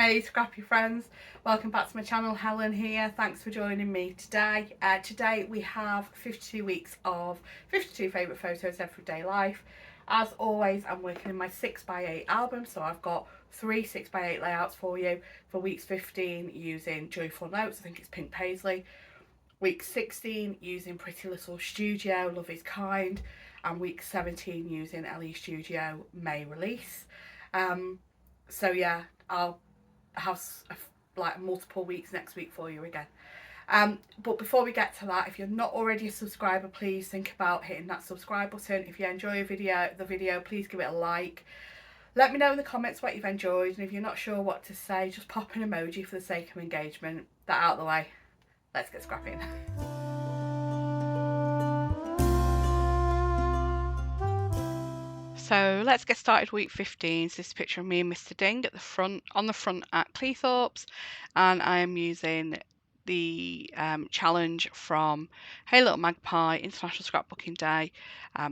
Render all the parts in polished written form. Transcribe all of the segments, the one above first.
Hey scrappy friends, welcome back to my channel. Helen here, thanks for joining me today. Today we have 52 weeks of 52 favourite photos everyday life. As always, I'm working in my 6x8 album, so I've got 3 6x8 layouts for you. For weeks 15 using Joyful Notes, I think it's Pink Paislee. Week 16 using Pretty Little Studio, Love Is Kind, and week 17 using Elle Studio, May Release. So yeah, I'll have like multiple weeks next week for you again. But before we get to that, if you're not already a subscriber, please think about hitting that subscribe button. If you enjoy the video, please give it a like. Let me know in the comments what you've enjoyed, and if you're not sure what to say, just pop an emoji for the sake of engagement. That out of the way, let's get scrapping. So let's get started. Week 15. So this is a picture of me and Mr. Ding at the front, on the front at Cleethorpes, and I am using the challenge from Hey Little Magpie International Scrapbooking Day.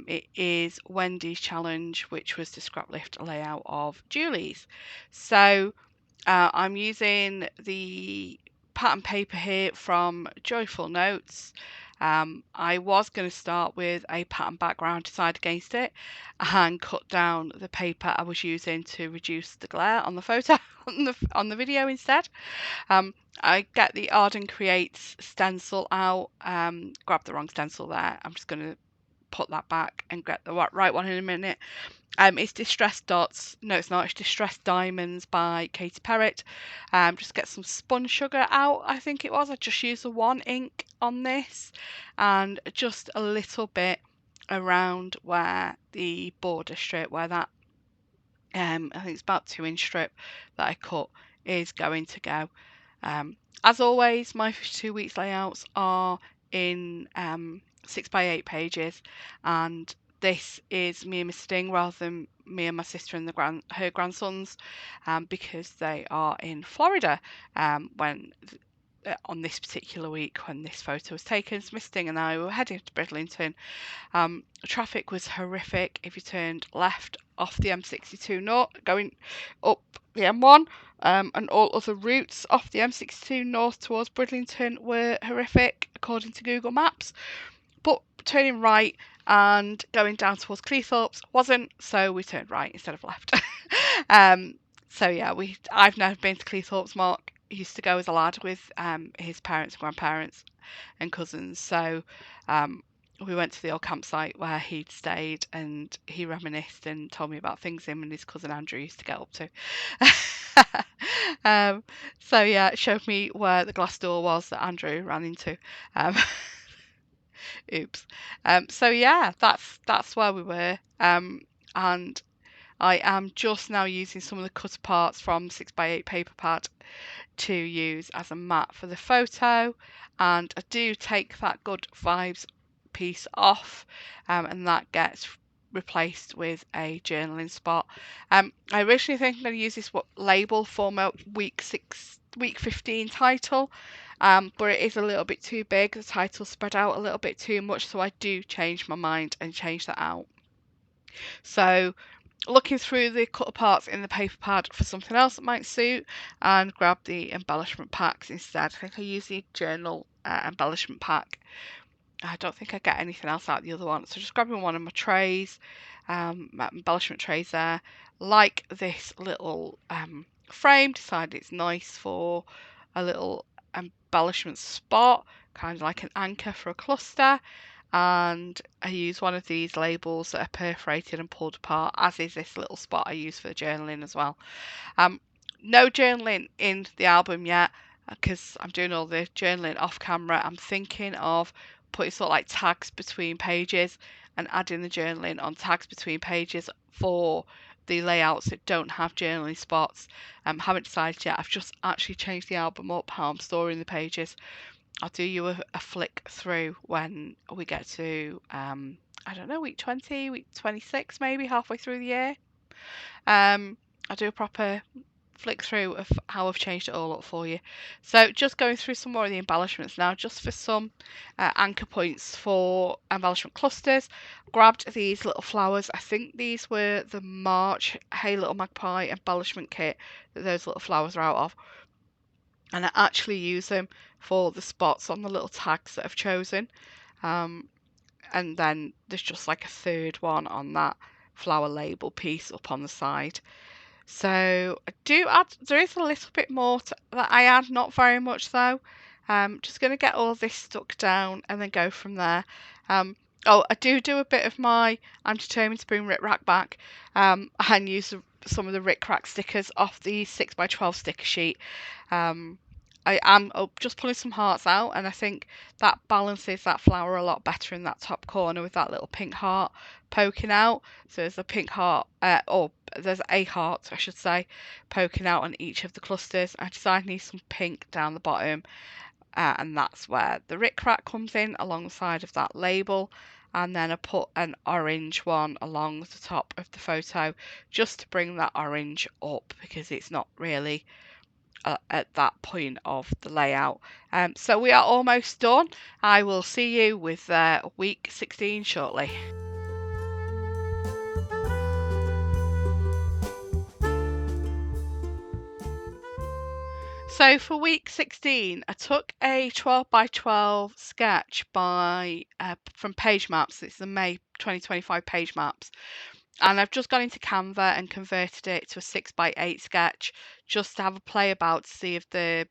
It is Wendy's challenge, which was the scrap lift layout of Julie's. So I'm using the pattern paper here from Joyful Notes. I was going to start with a pattern background, decide against it, and cut down the paper I was using to reduce the glare on the photo on the video instead. I get the Arden Creates stencil out. Grab the wrong stencil there. I'm just going to put that back and get the right one in a minute. It's Distressed Dots. No, it's not. It's Distressed Diamonds by Katie Perrett. Just get some spun sugar out, I think it was. I just used the one ink on this and just a little bit around where the border strip, where that, I think it's about 2-inch strip that I cut is going to go. As always, my 52 weeks layouts are in 6x8 pages, and this is me and Mr. Ding rather than me and my sister and her grandsons, because they are in Florida on this particular week when this photo was taken. So Mr. Ding and I were heading to Bridlington. Traffic was horrific. If you turned left off the M62 north, going up the M1, and all other routes off the M62 north towards Bridlington were horrific according to Google Maps. But turning right and going down towards Cleethorpes wasn't, so we turned right instead of left. So yeah, I've never been to Cleethorpes. Mark used to go as a lad with his parents and grandparents and cousins. So we went to the old campsite where he'd stayed, and he reminisced and told me about things him and his cousin Andrew used to get up to. So yeah, it showed me where the glass door was that Andrew ran into. Oops. So yeah, that's where we were. And I am just now using some of the cut parts from 6x8 paper pad to use as a mat for the photo, and I do take that Good Vibes piece off, and that gets replaced with a journaling spot. I originally think I'm going to use this label for my week 15 title, but it is a little bit too big. The title spread out a little bit too much, so I do change my mind and change that out. So looking through the cut parts in the paper pad for something else that might suit, and grab the embellishment packs instead. I think I use the journal embellishment pack. I don't think I get anything else out of the other one, so just grabbing one of my trays, my embellishment trays there. Like this little frame, decided it's nice for a little embellishment spot, kind of like an anchor for a cluster. And I use one of these labels that are perforated and pulled apart, as is this little spot I use for the journaling as well. No journaling in the album yet, because I'm doing all the journaling off camera. I'm thinking of putting sort of like tags between pages and adding the journaling on tags between pages for the layouts that don't have journaling spots. Haven't decided yet. I've just actually changed the album up, how I'm storing the pages. I'll do you a flick through when we get to I don't know, week 20, week 26, maybe halfway through the year. I'll do a proper flick through of how I've changed it all up for you. So just going through some more of the embellishments now, just for some anchor points for embellishment clusters. Grabbed these little flowers. I think these were the March Hey Little Magpie embellishment kit that those little flowers are out of. And I actually use them for the spots on the little tags that I've chosen. And then there's just like a third one on that flower label piece up on the side. So I do add, there is a little bit more that I add, not very much though. Just going to get all this stuck down and then go from there. Oh, I do a bit of my I'm determined to bring Rick Rack back, and use some of the Rick Rack stickers off the 6x12 sticker sheet. I am just pulling some hearts out, and I think that balances that flower a lot better in that top corner with that little pink heart poking out. So there's a pink heart, or there's a heart, I should say, poking out on each of the clusters. I decided I need some pink down the bottom, and that's where the Rick Rack comes in alongside of that label. And then I put an orange one along the top of the photo just to bring that orange up, because it's not really at that point of the layout. So we are almost done. I will see you with week 16 shortly. So for week 16, I took a 12x12 sketch from Page Maps. It's the May 2025 Page Maps. And I've just gone into Canva and converted it to a 6x8 sketch just to have a play about to see if the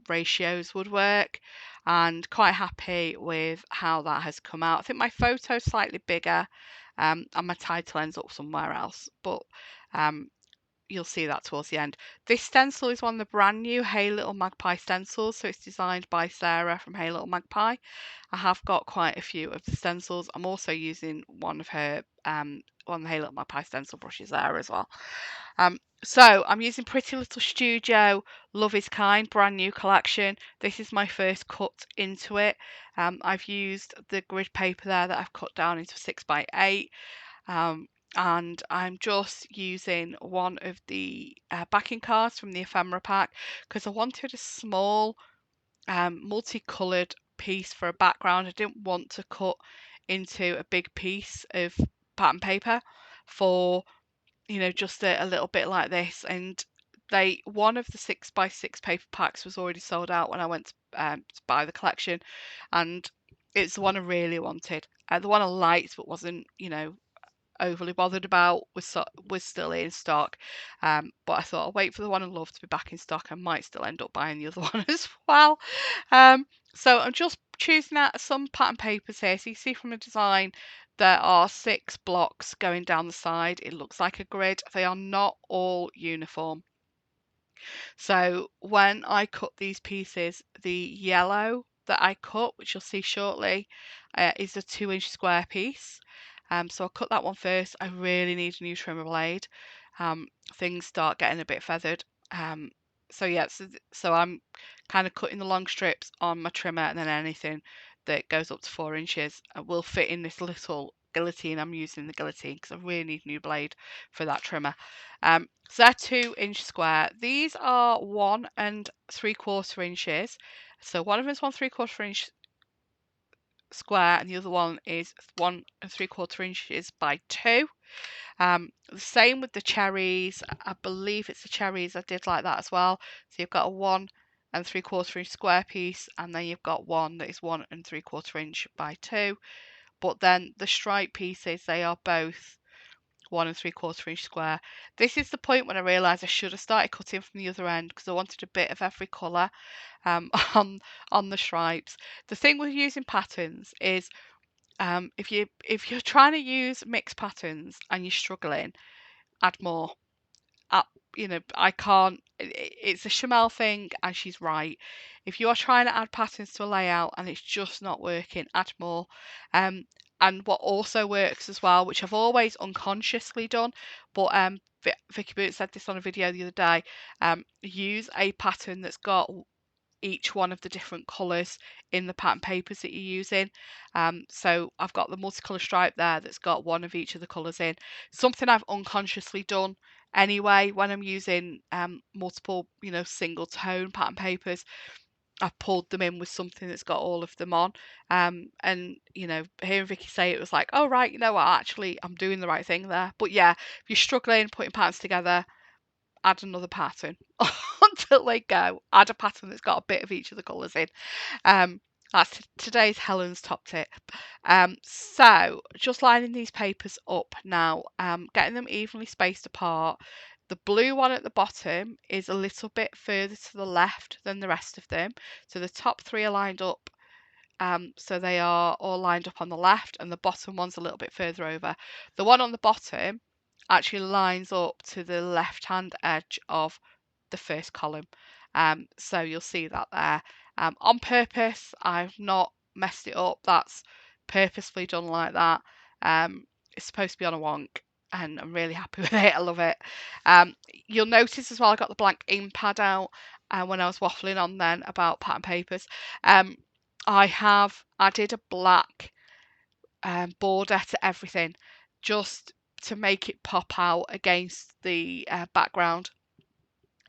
ratios would work, and quite happy with how that has come out. I think my photo's slightly bigger, and my title ends up somewhere else, but you'll see that towards the end. This stencil is one of the brand new Hey Little Magpie stencils, so it's designed by Sarah from Hey Little Magpie. I have got quite a few of the stencils. I'm also using one of the Hey Little Magpie stencil brushes there as well. So I'm using Pretty Little Studio Love Is Kind brand new collection. This is my first cut into it. I've used the grid paper there that I've cut down into 6x8. And I'm just using one of the backing cards from the ephemera pack, because I wanted a small multicoloured piece for a background. I didn't want to cut into a big piece of pattern paper for, just a little bit like this. And one of the 6x6 paper packs was already sold out when I went to buy the collection, and it's the one I really wanted. The one I liked but wasn't, overly bothered about was still in stock, but I thought I'll wait for the one I love to be back in stock. I might still end up buying the other one as well. So I'm just choosing out some pattern papers here. So you see from the design there are 6 blocks going down the side. It looks like a grid. They are not all uniform. So when I cut these pieces, the yellow that I cut, which you'll see shortly, is a 2-inch square piece. So I'll cut that one first. I really need a new trimmer blade. Things start getting a bit feathered. So I'm kind of cutting the long strips on my trimmer, and then anything that goes up to 4 inches will fit in this little guillotine. I'm using the guillotine because I really need a new blade for that trimmer. So they're 2-inch square. These are 1 3/4 inches. So one of them is 1 3/4 inch square, and the other one is 1 3/4 inches by 2. The same with the cherries. I believe it's the cherries I did like that as well. So you've got a 1 3/4 inch square piece, and then you've got one that is 1 3/4 inch by 2. But then the stripe pieces, they are both 1 3/4 inch square. This is the point when I realised I should have started cutting from the other end, because I wanted a bit of every colour on the stripes. The thing with using patterns is, if you're trying to use mixed patterns and you're struggling, add more. I can't. It's a Chamel thing, and she's right. If you are trying to add patterns to a layout and it's just not working, add more. And what also works as well, which I've always unconsciously done, but Vicky Boot said this on a video the other day. Use a pattern that's got each one of the different colours in the pattern papers that you're using. So I've got the multicolour stripe there that's got one of each of the colours in. Something I've unconsciously done anyway when I'm using multiple, single tone pattern papers. I've pulled them in with something that's got all of them on. And hearing Vicky say it was like, oh right, you know what, actually I'm doing the right thing there. But yeah, if you're struggling putting patterns together, add another pattern until they go. Add a pattern that's got a bit of each of the colours in. Um, that's today's Helen's top tip. So just lining these papers up now, getting them evenly spaced apart. The blue one at the bottom is a little bit further to the left than the rest of them. So the top three are lined up. So they are all lined up on the left, and the bottom one's a little bit further over. The one on the bottom actually lines up to the left-hand edge of the first column. So you'll see that there. On purpose, I've not messed it up. That's purposefully done like that. It's supposed to be on a wonk, and I'm really happy with it. I love it. You'll notice as well, I got the blank ink pad out when I was waffling on then about pattern papers. I have added a black border to everything just to make it pop out against the background.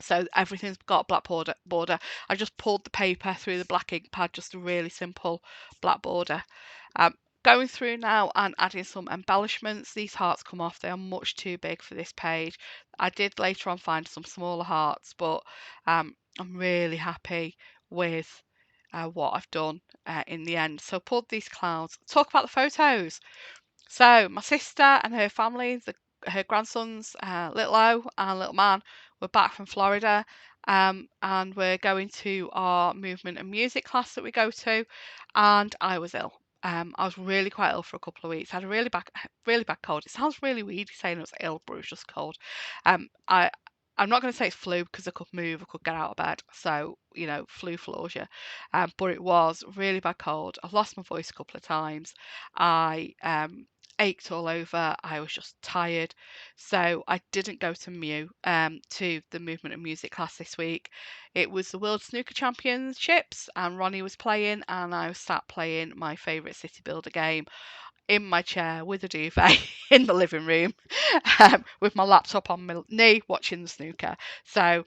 So everything's got a black border. I just pulled the paper through the black ink pad, just a really simple black border. Going through now and adding some embellishments. These hearts come off, they are much too big for this page. I did later on find some smaller hearts, but I'm really happy with what I've done in the end. So pulled these clouds. Talk about the photos. So my sister and her family, her grandsons, little O and little man, were back from Florida, and we're going to our movement and music class that we go to, and I was ill. I was really quite ill for a couple of weeks. I had a really bad cold. It sounds really weird saying I was ill, but it was just cold. I'm not going to say it's flu because I could move, I could get out of bed. So, flu floors you. But it was really bad cold. I lost my voice a couple of times. I ached all over. I was just tired. So I didn't go to the movement and music class this week. It was the World Snooker Championships and Ronnie was playing and I was sat playing my favourite City Builder game in my chair with a duvet in the living room with my laptop on my knee watching the snooker. So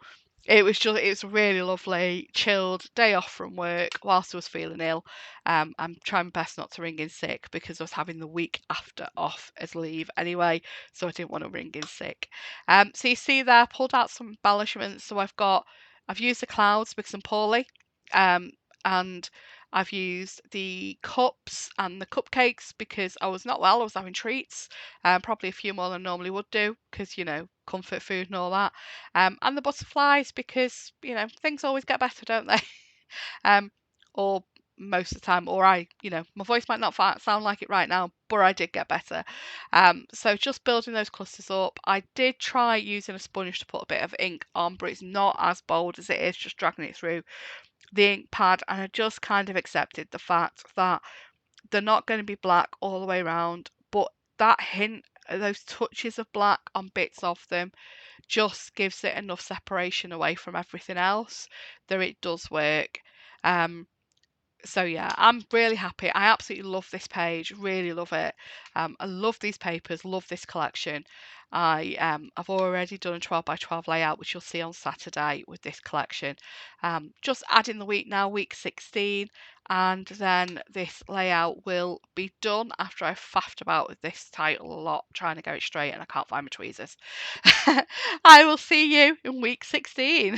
it was really lovely, chilled day off from work whilst I was feeling ill. I'm trying my best not to ring in sick because I was having the week after off as leave anyway, so I didn't want to ring in sick. So you see there, pulled out some embellishments. So I've used the clouds because I'm poorly, and I've used the cups and the cupcakes because I was not well. I was having treats, probably a few more than I normally would do because, comfort food and all that. And the butterflies because, things always get better, don't they? Or most of the time, or my voice might not sound like it right now, but I did get better. So just building those clusters up. I did try using a sponge to put a bit of ink on, but it's not as bold as it is just dragging it through the ink pad, and I just kind of accepted the fact that they're not going to be black all the way around, but that hint, those touches of black on bits of them, just gives it enough separation away from everything else that it does work. So yeah, I'm really happy. I absolutely love this page, really love it. I love these papers, love this collection. I've already done a 12 by 12 layout, which you'll see on Saturday with this collection. Just adding the week now, week 16, and then this layout will be done after I've faffed about with this title a lot, trying to get it straight, and I can't find my tweezers. I will see you in week 16.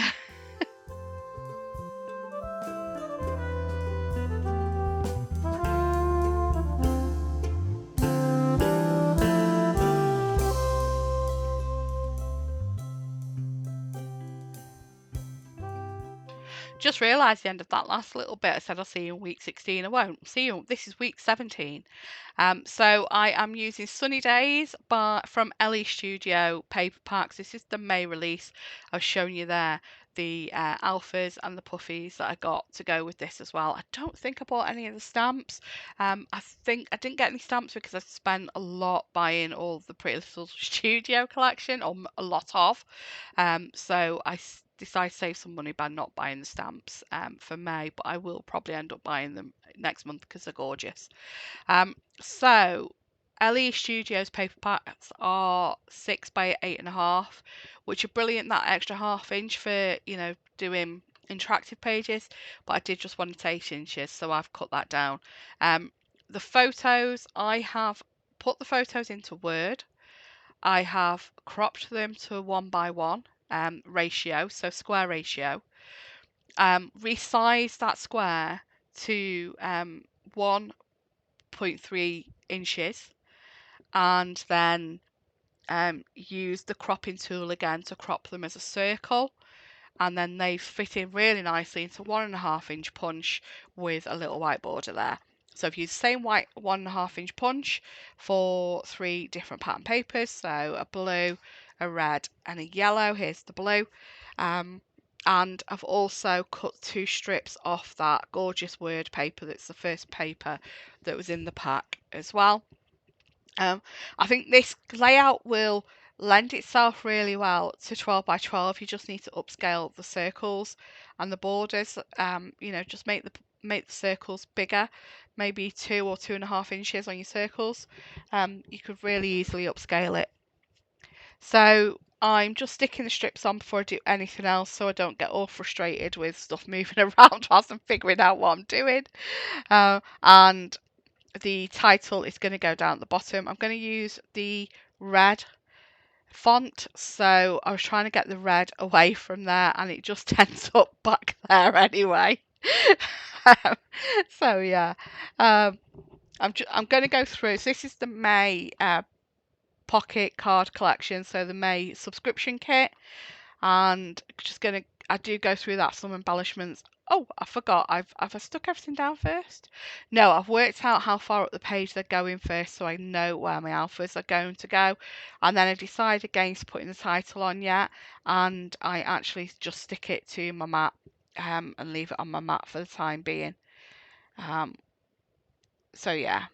Just realised the end of that last little bit. I said I'll see you in week 16. I won't. See you. This is week 17. So I am using Sunny Days from Elle Studio paper packs. This is the May release. I was showing you there the alphas and the puffies that I got to go with this as well. I don't think I bought any of the stamps. I think I didn't get any stamps because I spent a lot buying all the Pretty Little Studio collection, or a lot of. So I decide to save some money by not buying the stamps for May, but I will probably end up buying them next month because they're gorgeous. So Elle Studios paper packs are 6 by 8.5, which are brilliant. That extra half inch for, you know, doing interactive pages, but I did just want it 8 inches, so I've cut that down. The photos, I have put the photos into Word. I have cropped them to a 1:1 ratio, so square ratio. Resized that square to 1.3 inches, and then use the cropping tool again to crop them as a circle, and then they fit in really nicely into 1.5 inch punch with a little white border there. So I've used the same white 1.5 inch punch for 3 different pattern papers, so a blue, a red and a yellow. Here's the blue. And I've also cut 2 strips off that gorgeous Word paper that's the first paper that was in the pack as well. I think this layout will lend itself really well to 12 by 12. You just need to upscale the circles and the borders. You know, just make the circles bigger, maybe 2 or 2.5 inches on your circles. You could really easily upscale it. So I'm just sticking the strips on before I do anything else, so I don't get all frustrated with stuff moving around whilst I'm figuring out what I'm doing. And the title is going to go down at the bottom. I'm going to use the red font, so I was trying to get the red away from there, and it just ends up back there anyway. So yeah, I'm going to go through. So this is the May pocket card collection, so the May subscription kit, and I do go through that, some embellishments. Oh, I forgot. Have I stuck everything down first? No, I've worked out how far up the page they're going first, so I know where my alphas are going to go. And then I decide against putting the title on yet, and I actually just stick it to my mat, and leave it on my mat for the time being. So yeah,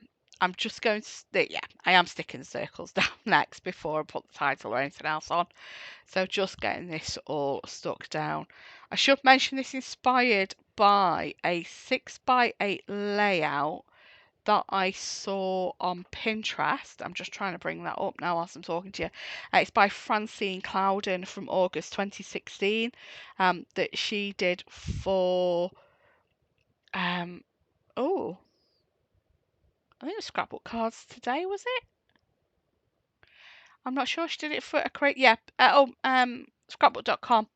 I'm just going to I am sticking the circles down next before I put the title or anything else on. So just getting this all stuck down. I should mention this inspired by a 6x8 layout that I saw on Pinterest. I'm just trying to bring that up now whilst I'm talking to you. It's by Francine Clouden from August 2016, that she did for oh, I think it was Scrapbook Cards Today, was it? I'm not sure. She did it for a scrapbook.com.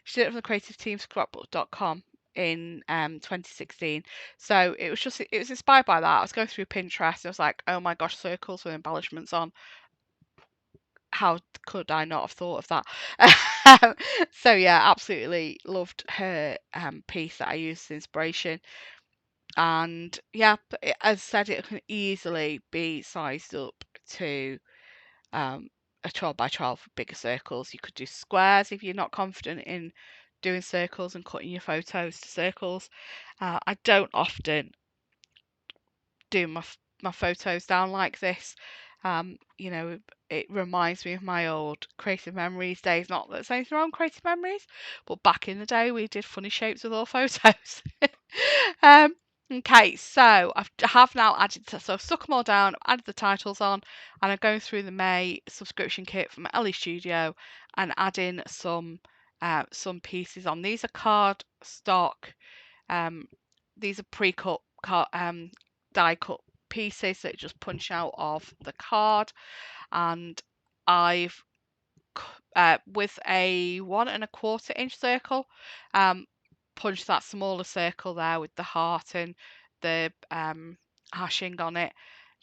She did it for the creative team scrapbook.com in 2016. So it was inspired by that. I was going through Pinterest and I was like, oh my gosh, circles with embellishments on. How could I not have thought of that? So yeah, absolutely loved her piece that I used as inspiration. And yeah, as I said, it can easily be sized up to a 12 by 12 for bigger circles. You could do squares if you're not confident in doing circles and cutting your photos to circles. I don't often do my photos down like this. You know, it reminds me of my old Creative Memories days. Not that there's anything wrong with Creative Memories, but back in the day we did funny shapes with all photos. Okay, so I have now added, so I've stuck them all down, added the titles on, and I'm going through the May subscription kit from Elle Studio and adding some pieces on. These are card stock. These are pre-cut die cut pieces that just punch out of the card, and I've with a 1.25 inch circle, punch that smaller circle there with the heart and the hashing on it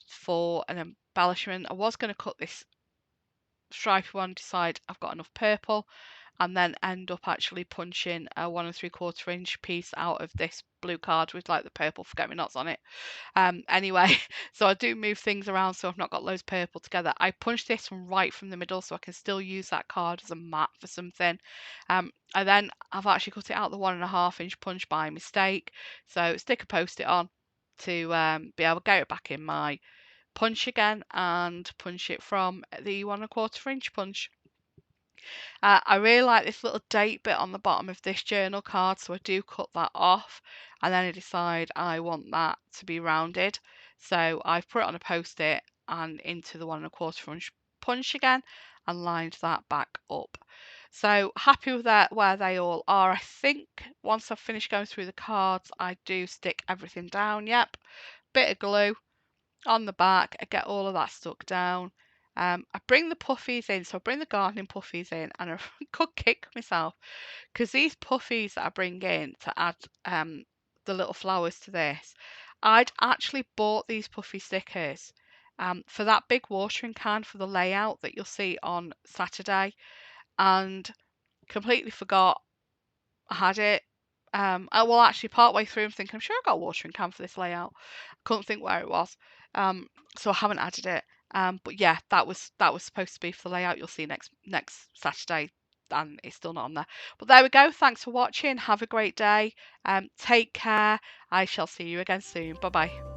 for an embellishment. I was going to cut this stripy one, decide I've got enough purple, and then end up actually punching a 1.75 inch piece out of this blue card with like the purple forget-me-nots on it. Anyway, so I do move things around, so I've not got loads purple together. I punch this from right from the middle so I can still use that card as a mat for something. I've actually cut it out the 1.5 inch punch by mistake, so stick a post-it on to be able to get it back in my punch again and punch it from the 1.25 inch punch. I really like this little date bit on the bottom of this journal card, so I do cut that off, and then I decide I want that to be rounded. So I've put it on a post-it and into the 1 1/4 inch punch again and lined that back up. So happy with that, where they all are. I think once I've finished going through the cards, I do stick everything down. Yep, bit of glue on the back. I get all of that stuck down. I bring the puffies in, so I bring the gardening puffies in, and I could kick myself because these puffies that I bring in to add the little flowers to this, I'd actually bought these puffy stickers for that big watering can for the layout that you'll see on Saturday, and completely forgot I had it. Well, actually, part way through, I'm thinking, I'm sure I got a watering can for this layout. Couldn't think where it was, so I haven't added it. But yeah, that was supposed to be for the layout you'll see next Saturday, and it's still not on there. But there we go. Thanks for watching. Have a great day. Take care. I shall see you again soon. Bye bye.